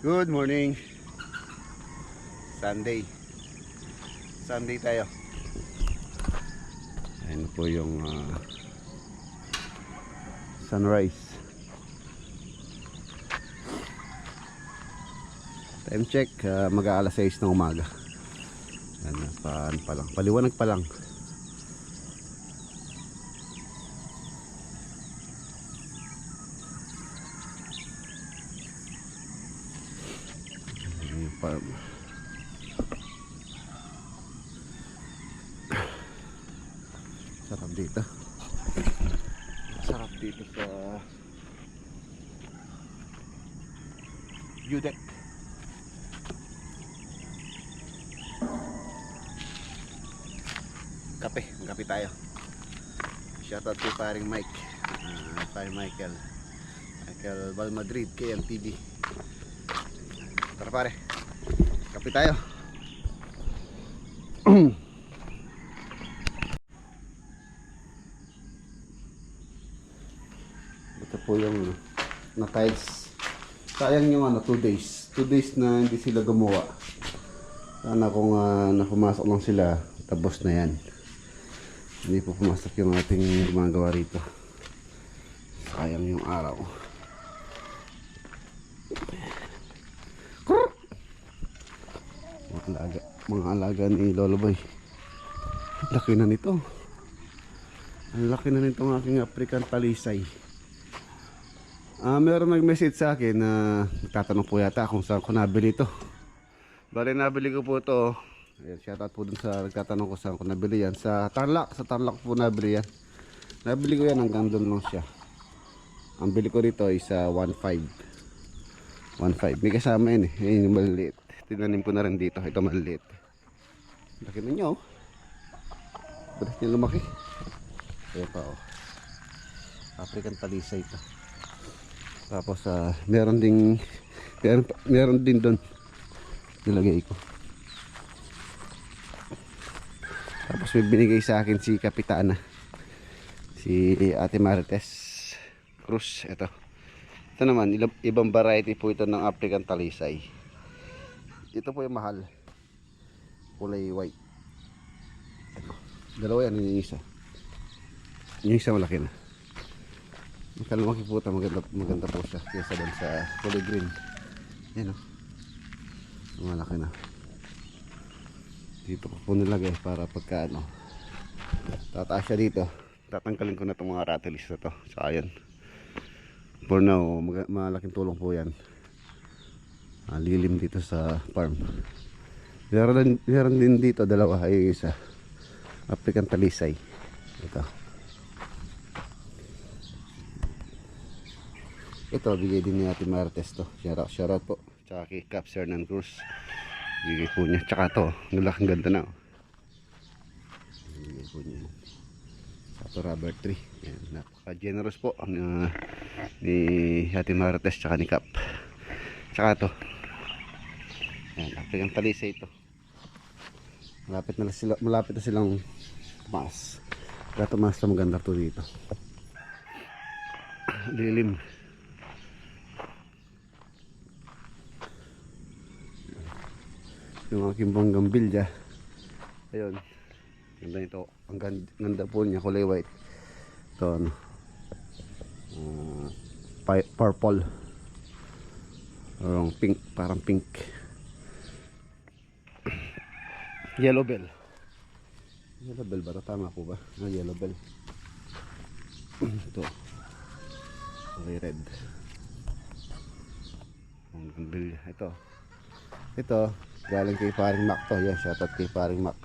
Good morning. Sunday tayo. Ayan po yung sunrise. Time check, mag-aalas 6 ng umaga. Ayan, pa lang, paliwanag pa lang. Farm. Sarap dito. Sarap dito sa view deck. Kape tayo. Shoutout kay paring Mike, paring Michael Valmadrid, KLTV. Tara pare, kape tayo. Ito po yung na tiles. Sayang yung 2 days. 2 days na hindi sila gumawa. Sana kung napumasok lang sila, tapos na yan. Hindi po pumasok yung ating gumagawa rito. Sayang yung araw. Mga alaga ni Lolo Boy. Laki na nito. Ang laki na nito ng aking African talisay. Meron nag-message sa akin na tatanong po yata kung saan ko nabili ito. Bale, nabili ko po ito. Shoutout po dun sa nagtatanong ko saan ko nabili yan. Sa Tarlac po nabili yan. Nabili ko yan, hanggang doon lang siya. Ang bili ko rito is 1.5. May kasama yan eh. Ayun yung maliliit. Tinanim ko na rin dito. Ito maliliit. Laki na nyo. Balas niya lumaki. Ayan pa oh. African talisay ito. Tapos meron din doon. Nilagay ko. Tapos may binigay sa akin si Kapitana. Si Ate Marites Cruz. Ito. Ito naman, ibang variety po ito ng African talisay. Ito po yung mahal. Kulay white. Dalawa yan, yung isa. Yung isa malaki na. Makalumaki po ito, maganda po siya kaysa doon sa kulay green. Yan o. Malaki na. Dito ko po nilagay para pagka tataas siya dito. Tatanggalin ko na itong mga rattles na to. So ayan. For now, malaking tulong po yan. Lilim dito sa farm. Meron din dito dalawa, ay isa African talisay. Ito bigay din ni Ate Marites to. Shoutout po. Tsaka kay Cap Hernan Cruz. Bigay po niya. Tsaka to, nalaking ganda na. Bigay po niya. Ito rubber tree. Napaka-generous po ni Ate Marites tsaka ni Cap. Tsaka to. Yan, African talisay ito. Malapit na silang tumaas. Kaya tumaas na maganda to dito. Lilim. Yung aking bonggambilya. Ayun. Ganda nito. Ang ganda po niya, kulay white. Ito Purple or pink, parang pink. Yellow bell. Yellow bell ba ito? Tama po ba? Yellow bell. Ito kulay red. Bonggambilya. Ito galing kay paring Mac to. Yan, shoutout kay paring Mac.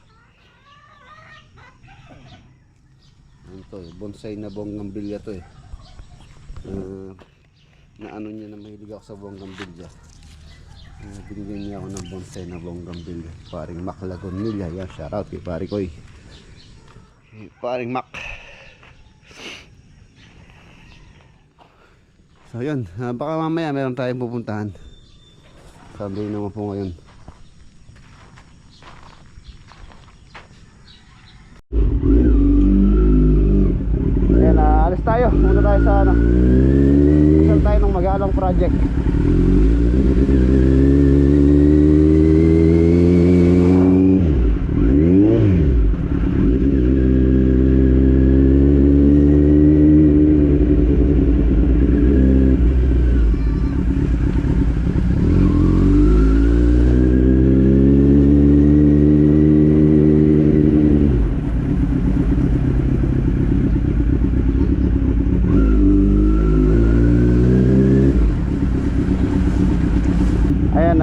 Ito, bonsai na bonggambilya to eh. Na ano niya na mahilig ako sa bonggambilya. Binigyan niya ako ng bonsai na bonggambilya. Paring Mac Lagunilla. Yan, shoutout kay pari Koy. Paring Mac. So yun, baka mamaya meron tayong pupuntahan. Sabi naman po ngayon. Ayan, alis tayo. Muna tayo sa ano. Asal tayo ng Magalang project.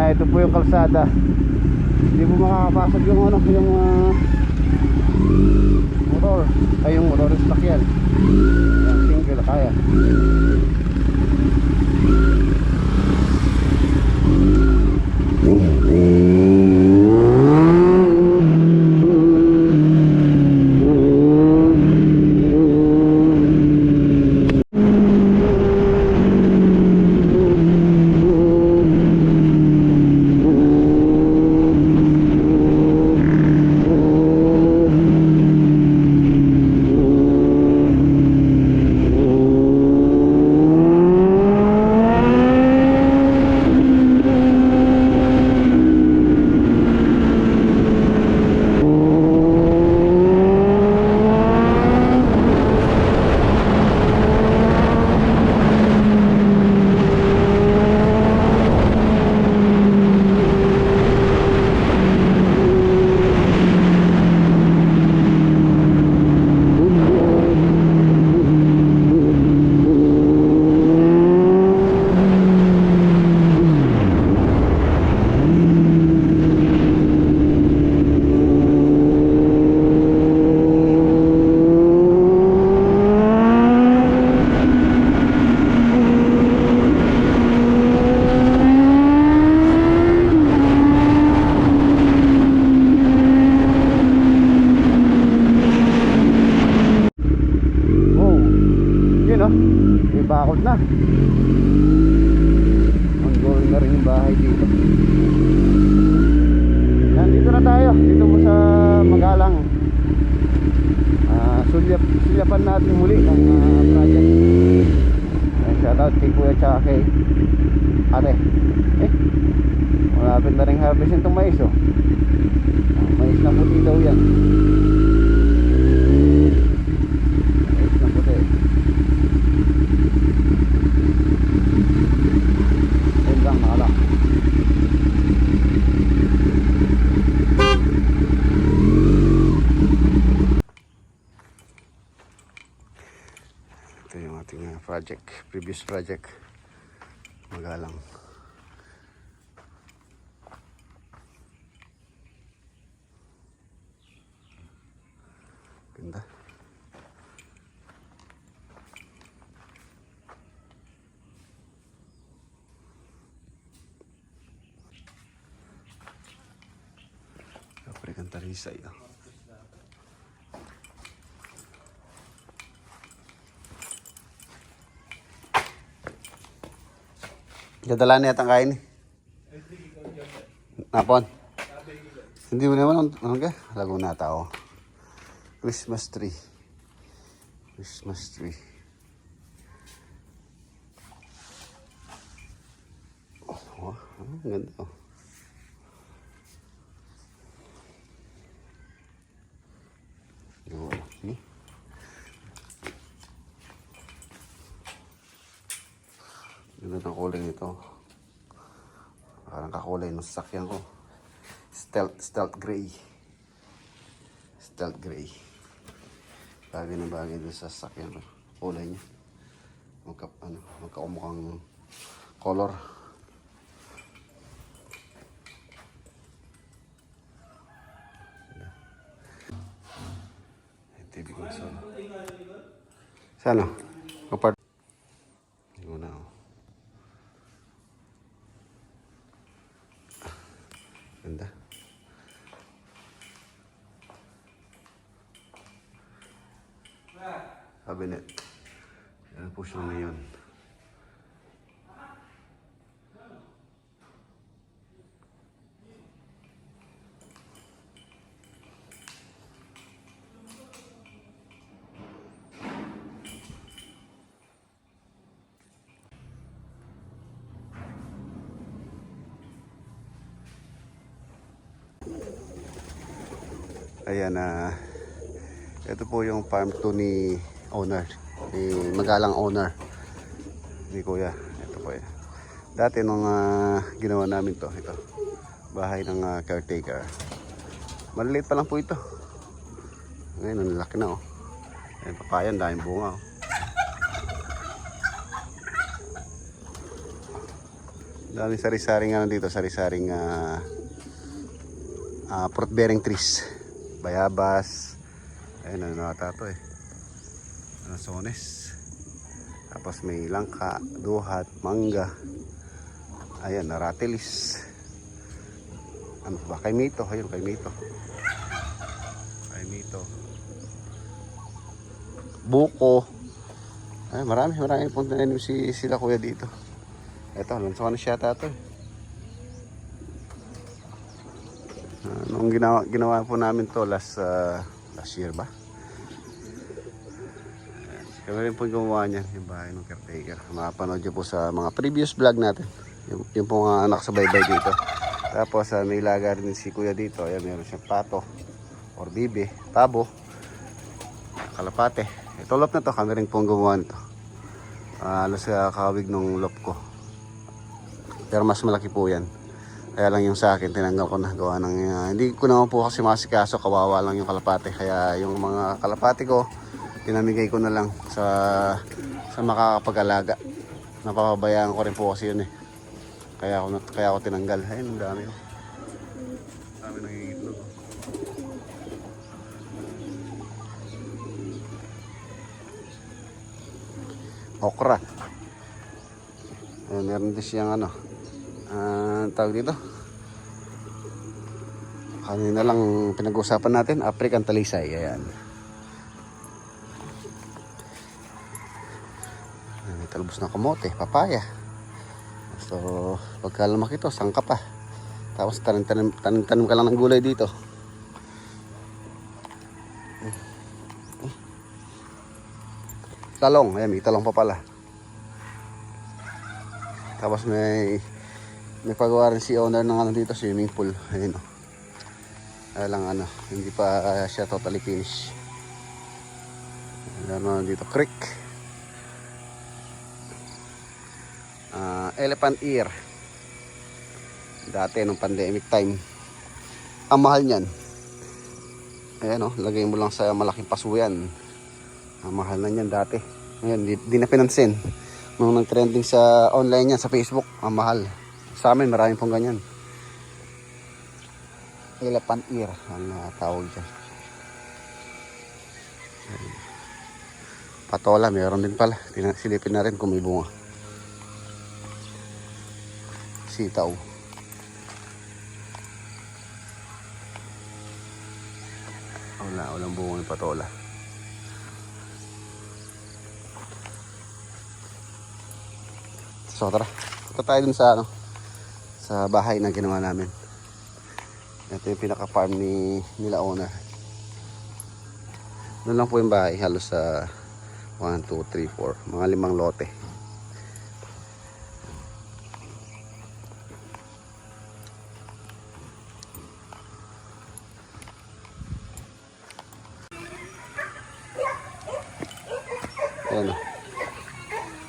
Ito po yung kalsada. Hindi po makakapasok yung ano, yung motor. Ay, yung motor yung sakyan. Yung single kaya. Bakod na. Ongoing na rin yung bahay dito. Nandito na tayo. Dito po sa Magalang. Sulyapan natin muli ang project. Shoutout kay Kuya tsaka kay Ate. Malapit na rin harvestin itong mais oh. Mais na puti daw yan. Mais na puti. Nakala. Ito yung ating project, previous project Magalang. Ganda. Talisay oh. Dadala na yata ang kain eh. Napon? Hindi mo naman okay? Lago na tao. Christmas tree. Christmas tree. Oh, ang ganda oh. Ganda ng kulay nito. Parang kakulay ng sasakyan ko. Stealth gray. Stealth gray. Bagay na bagay dun sa sasakyan ko. Kulay niya. Magkaumukhang color. TV console. Sana? Kapart. Hindi mo na. Ganda. Cabinet. Yan po siya ngayon. Ayan na. Ito po yung farm to ni owner. Ni magalang owner. Ni kuya. Ito po yan. Dati nung ginawa namin to. Ito. Bahay ng caretaker. Maliliit pa lang po ito. Ngayon, ang laki na oh. Ayan, papayan. Daming bunga oh. Daming sari-saring dito. Sari-saring fruit bearing trees. Bayabas. Ayun, ano nata ito eh. Sones. Tapos may langka, duhat, mangga. Ayan, naratilis. Ano ba? Kaimito. Ayun, kaimito. Kaimito. Buko. Ay, marami punta na sila kuya dito. Ito, lansones yata ito eh. Nung ginawa po namin to last year ba? Kami rin po gumawa niyan, yung bahay ng caretaker. Makapanood nyo po sa mga previous vlog natin. Yung po nga nakasabay-bay dito. Tapos may laga rin si kuya dito. Ayan, meron siyang pato or bibi, pabo, kalapate. Ito lop na to, kami rin po gumawa nito. Alas kawig ng lop ko. Pero mas malaki po yan. Kaya lang yung sa akin, tinanggal ko na gawa ng hindi ko naman po kasi masikaso, kawawa lang yung kalapate. Kaya yung mga kalapate ko, pinamigay ko na lang sa makakapag-alaga. Napapabayaan ko rin po kasi yun eh. Kaya ako tinanggal. Ayun, ang dami oh. Dami nangigitlog. Okra. Ayun, meron din siyang tawag dito. Kanina lang pinag-usapan natin, African talisay. Ayan. May talbos ng kamote, papaya. So, pagka lumaki ito, sangka pa. Tapos tanim ka lang ng gulay dito. Talong, ayan, may talong pa pala. Tapos may pagawa rin si owner ng dito, swimming pool. Ayun o. Lang hindi pa siya totally finish. Dito, creek. Elephant ear. Dati nung pandemic time. Ang mahal niyan. Ayan o, lagay mo lang sa malaking pasuyan. Ang mahal na niyan dati. Ngayon, di na pinansin. Nung nag-trending sa online yan, sa Facebook, ang mahal. Sa amin, maraming pong ganyan. Elephant ear ang tawag dyan. Patola, meron din pala. Silipin na rin kung may bunga. Sitaw. Walang bunga ng patola. So tara, ito tayo dun sa bahay na ginawa namin. Ito yung pinaka-farm nila owner. Doon lang po yung bahay, halos sa 1, 2, 3, 4, mga 5 lote. Ayan o.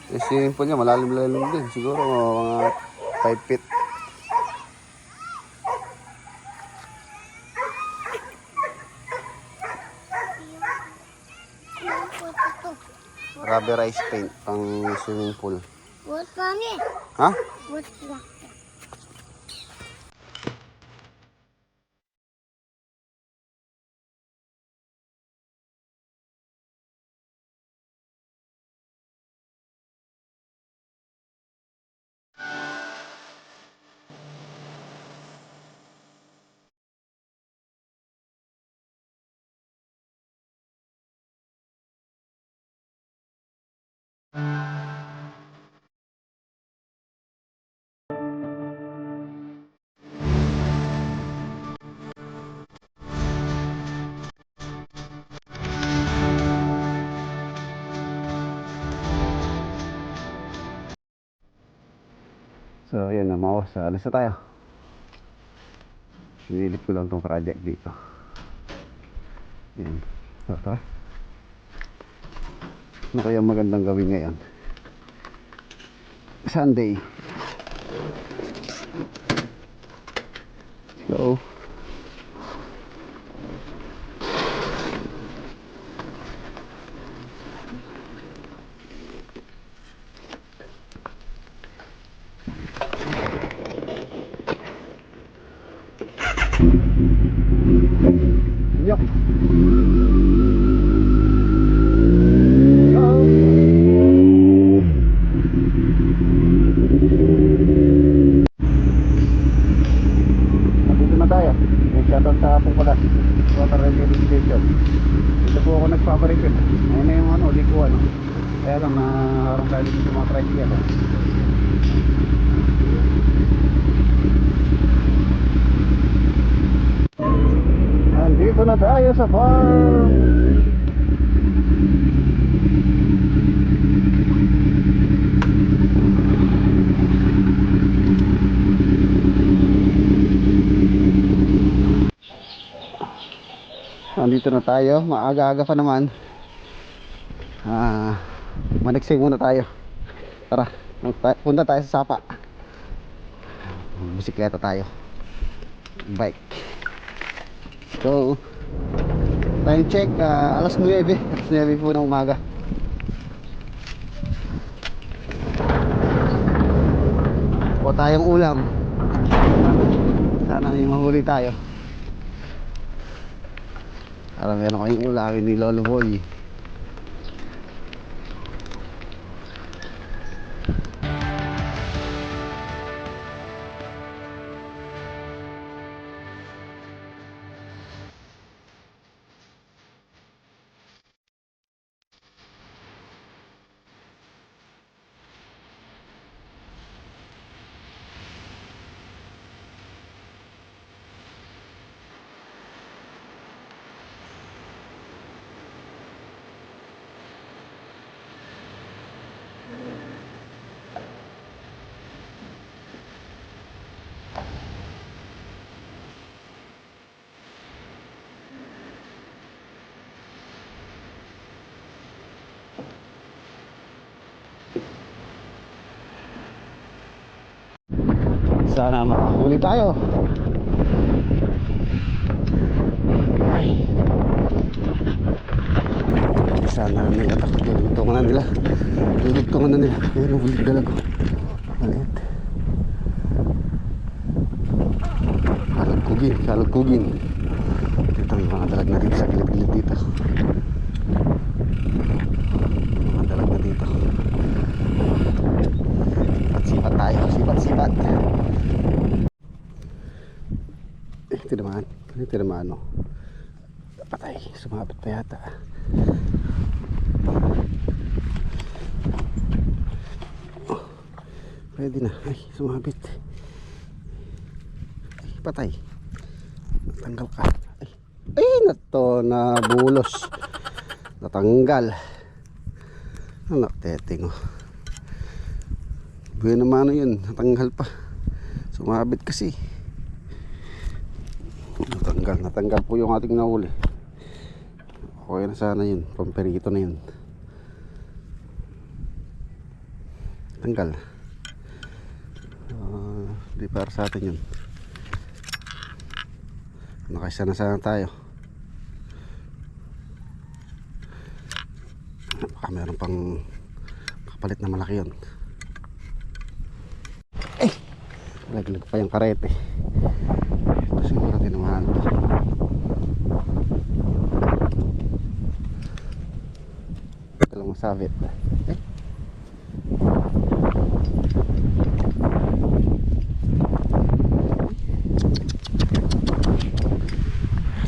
Yung swimming pool niya, malalim-lalim din. Siguro mga 5 feet. Rubberized paint pang swimming pool. What's mommy? Ha? What's that? So, yan na, mawas. Alis na tayo. Sinilip ko lang tong project dito. Yan. So, tara. Ano kaya magandang gawin ngayon? Sunday. Go. Yup. Dito na tayo. May shoutout sa Pungkulas. Water Refueling Station. Dito po ako nagpaparefill. Ayun na yung ano, likuan. Kaya lang, harap tayo dito sa mga tricycle. Andito na tayo sa farm. Andito na tayo, maaga-aga pa naman. Maniksing muna tayo. Tara, punta tayo sa Sapa. Bisikleta tayo. Bike. So, time check, alas 9. Alas 9 po ng umaga. O tayong ulam. Sana may mahuli tayo. Para meron kayong ulamin ni Lolo Boy. Sana makahuli tayo. Ay. Sana nila takot yung lutungan na nila. Yung lutungan na nila. Ayun, ulit dala ko. Malit. Kalagkugin, kalagkugin. Dito yung mga dalag na dito sa gilid-gilid dito. Mga dalag na dito. Sipat tayo, sipat-sipat. Ito naman ano. Patay, sumabit pa yata. Oh, pwede na. Ay, sumabit. Ay, patay. Natanggal ka. Ay, nabulos. Natanggal. Anak, teting oh. Buwan naman yun, natanggal pa. Sumabit kasi. Natanggal po yung ating nahuli. Okay na sana yun, pamperito na yun. Tanggal. Di para sa atin yun. Nakaisa na sana tayo. Baka meron pang kapalit na malaki yun. Naglag pa yung karete. Ito siguro tinamaan to. Ito lang masabit.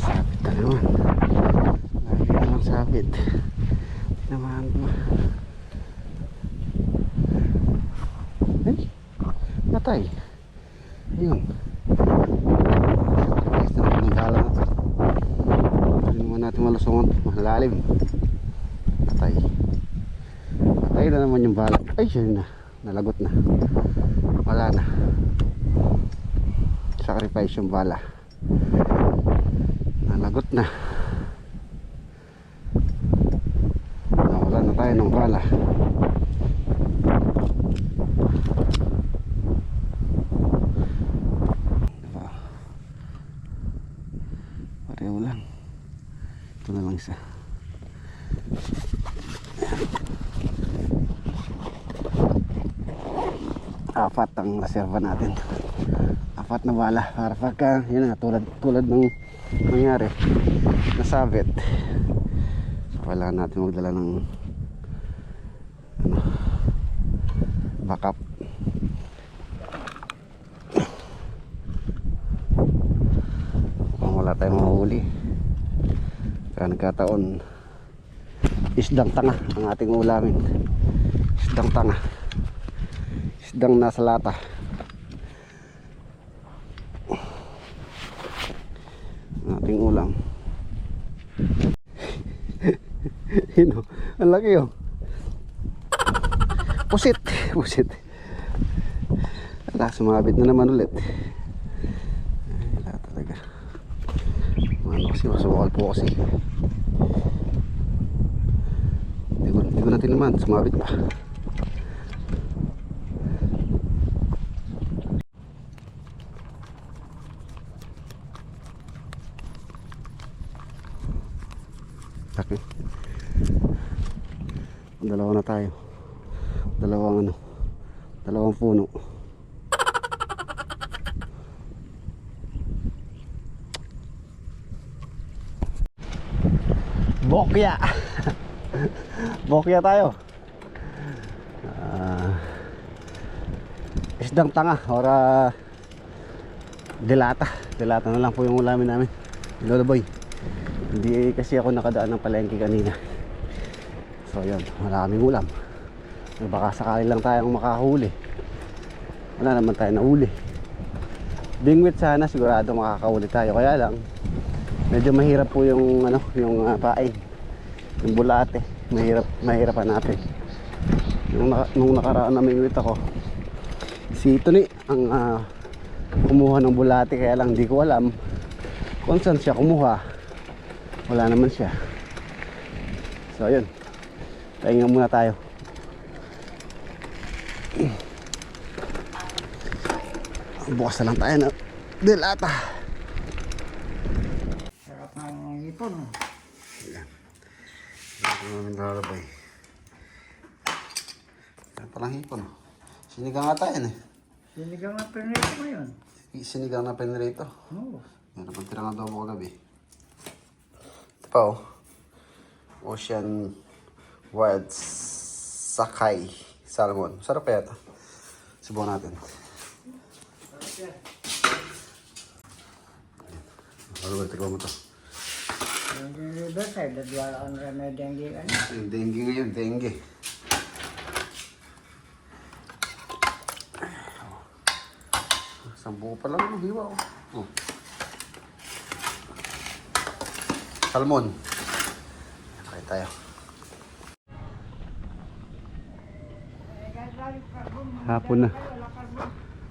Sabit na naman. Lagi na lang sabit. Tinamaan ko. Natay. Ayun. Guys, naman ang bala na to. Hindi naman natin malusungan. Malalim. Patay. Patay na naman yung bala. Ay, yun na. Nalagot na. Wala na. Sacrifice yung bala. Nalagot na. Wala na tayo ng bala. Pareho lang. Ito na lang isa. Apat ang reserva natin. Apat na bala para pagka yun na, tulad ng nangyari nasabit. So kailangan natin magdala ng backup. Kung wala tayong mahuli, kaya nagkataon isdang tanga ang ating ulamin. Isdang tanga, isdang nasa lata. Ang ating ulam. Yun o, ang laki o. Pusit, pusit. Wala, sumabit na naman ulit. Wala talaga. Ano kasi, masukal po kasi. Hindi ko natin naman, sumabit pa. Laki. Dalawa na tayo. Dalawang puno. Bokya. Bokya tayo. Isdang tanga or delata. Delata na lang po yung ulamin namin. Lolo boy. Hindi kasi ako nakadaan ng palengke kanina. So yun, maraming ulam. Baka sakali lang tayong makahuli. Wala naman tayo nahuli. Bingwit sana, sigurado makakahuli tayo. Kaya lang medyo mahirap po yung yung pain, yung bulate. Mahirap hanapin. Nung nakaraan na bingwit ako, si Tony ang kumuha ng bulate. Kaya lang di ko alam kung saan siya kumuha. Wala naman siya. So yun, pahinga muna tayo. Bukas na lang tayo na delata. Sarap ng ipon. Ayan. Ito namin lalabay. Ayan palang hipon. Sinigang nga tayo eh. Sinigang na pinrito ngayon. Sinigang na penrito. Oo. Meron pang tirang adobo ko gabi. Ito pa oh. Ocean Wild Sakay Salmon. Sarap pa yata. Subukan natin. Ano ba? Tignan mo ito. Yung Riverside, dadwala ang may dengue. Yung dengue ngayon, dengue. Sampu pa lang yung hiwa oh. Salmon. Try tayo. Hapon na.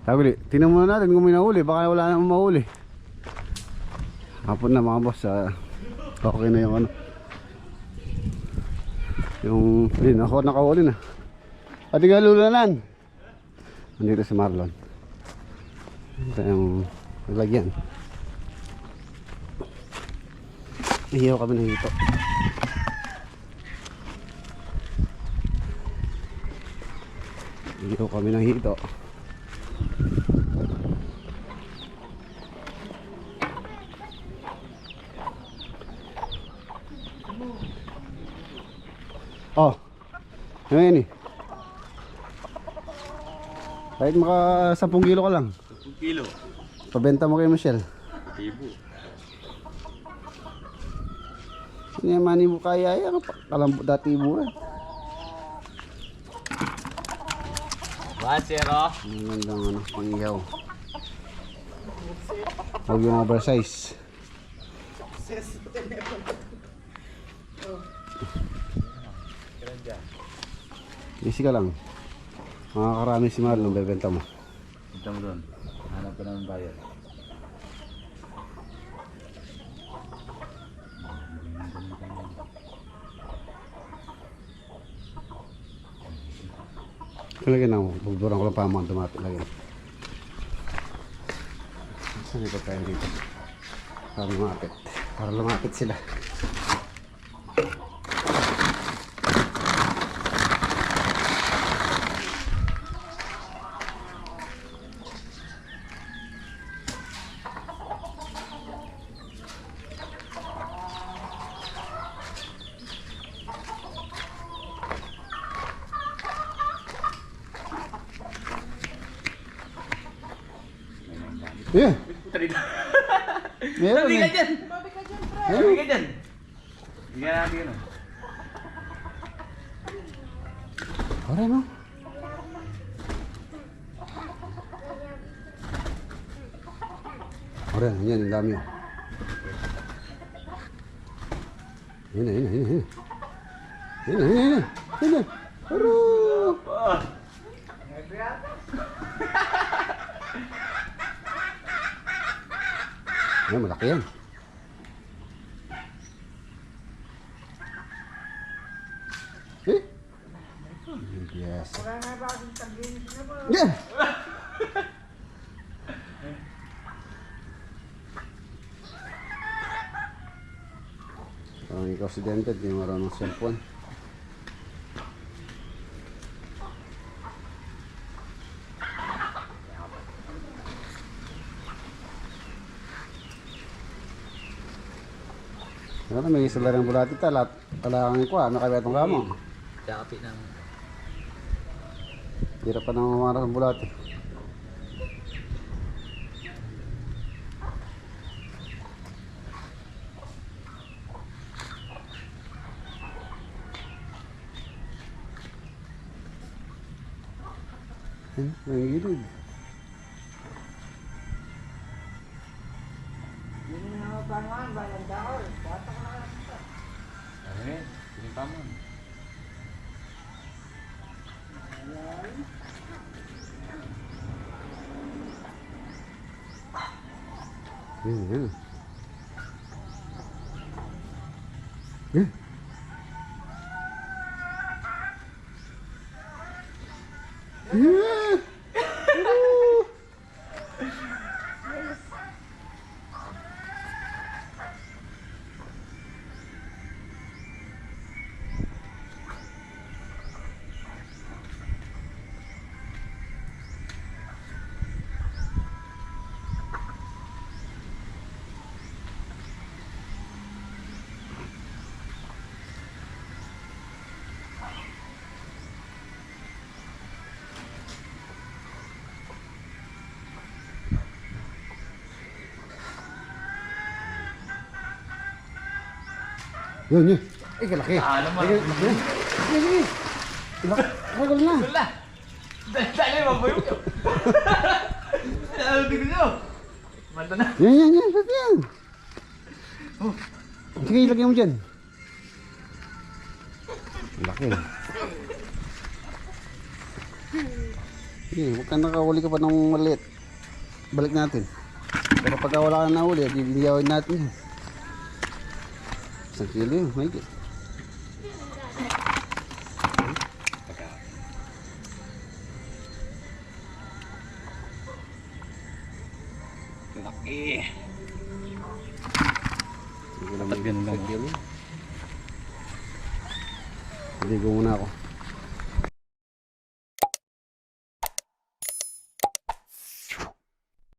Taguli, tingnan muna natin kung may nahuli. Baka wala namang mahuli. Hapon na mga boss. Okay na yung yung yun, ako nakahuli na. At ikaw lulanan. Nandito si Marlon. Ito yung lagyan. Ihiyaw kami ng hito. Ihiyaw kami ng hito. Oh, ano yan eh? Kahit maka 10 kilo ka lang. 10 kilo. Pabenta mo kay Michelle. Tibo. Hindi naman mo kaya yan. Kalambot dati mo eh. 1-0. Ang gandang ano, pangihaw. Huwag yung oversize. Easy ka lang. Makakarami si Marlon, bebenta mo. Ito mo doon. Hanap ko naman bayad. Lagyan ako, bugburan ko lang pa mga dumapit lagyan. Saan ito tayo dito? Para lumapit. Para lumapit sila. Yeah. Meron Sabi ka eh. dyan! Sabi ka dyan! Bigyan natin yun. Ora no? Ora, yan, ang dami yun. Yan na, yan na, yan na. Yan na, yan na, yan na. Yan na. Aro! Ay, malaki yan. Eh? Yes. Yeah. Parang ikaw si Dented, di marunong cellphone. Ano may isa lang bulati talat. Talagang ko, ano kaya itong kamo? Kapit ng... Hirap pa nang mamarap ng bulati. Ang gilid. Ano yun? Pinimpa mo. Yan. Yan. Yeah. Yun, yun. Eh, kalaki. Ano mo? Laki yan. Sige. Laki na. Wala! Dali mo po yun! Ano tignan nyo? Manta na! Yan. Pati yan. Sige, ilagay mo dyan. Laki. Sige, huwag ka nakahuli ka pa ng maliit. Balik natin. Pero pagka wala ka na huli, bibigyan natin yan. 1 kilo yun, mahigit. Sige lang. Dapat ganun lang. Hindi ko muna ako.